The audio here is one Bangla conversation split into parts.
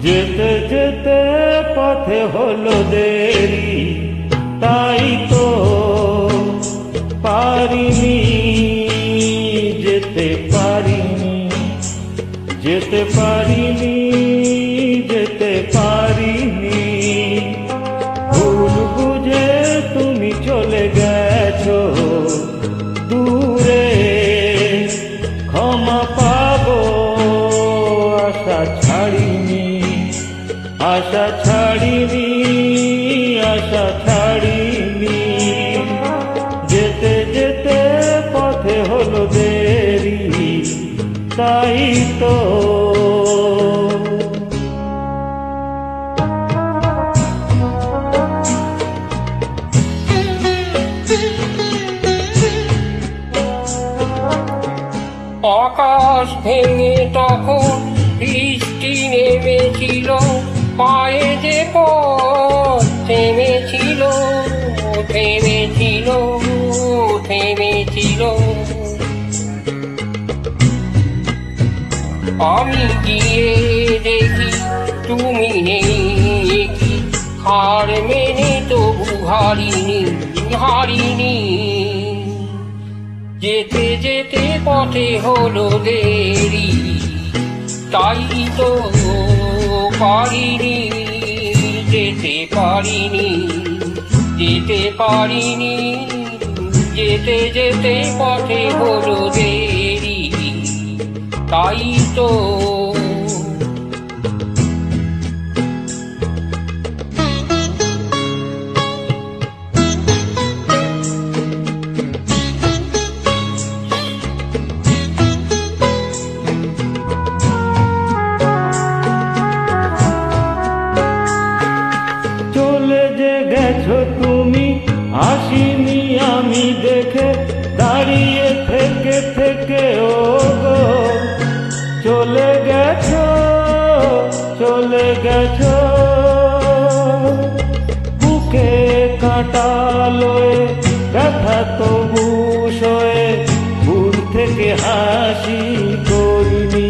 যেতে যেতে পথে হলো দেরি, তাই তো পারিনি, যেতে পারিনি, যেতে পারিনি, যেতে পারিনি। ভুল বুঝে তুমি চলে গেছো দূরে, ক্ষমা পাবো আশা ছাড়িনি, আশা ছাড়িনি, আশা ছাড়িনি। যেতে যেতে পথে হলো দেরি, তাই তো আকাশ ভেঙে তখন বৃষ্টি নেমেছিল, পায়ে যে পথ থেমেছিল, থেমেছিল, থেমেছিল। আমি গিয়ে দেখি তুমি নেই, কি হার মেনে তবু হারিনি, হারিনি। যেতে যেতে পথে হলো দেরি, তাই তো পারিনি, যেতে পারিনি, যেতে পারিনি। যেতে যেতে পথে হলো দেরি, তাই তো চলে যে গেছো তুমি, আসিনি আমি দেখে, দাঁড়িয়ে থেকে থেকে ও গো। চলে গেছো, চলে গেছো, বুকে কাঁটা লয়ে, ব্যথা তবু সয়ে, ভুল থেকে হাসি করিনি,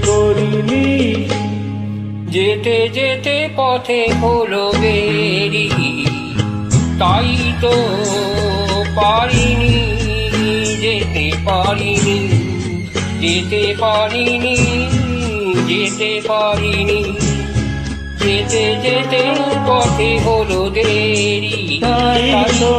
করিনি। যেতে যেতে পথে হলো দেরি, তাই তো পারিনি, যেতে পারিনি, যেতে পারিনি, যেতে পারিনি। যেতে যেতে পথে হলো দেরি, তাই তো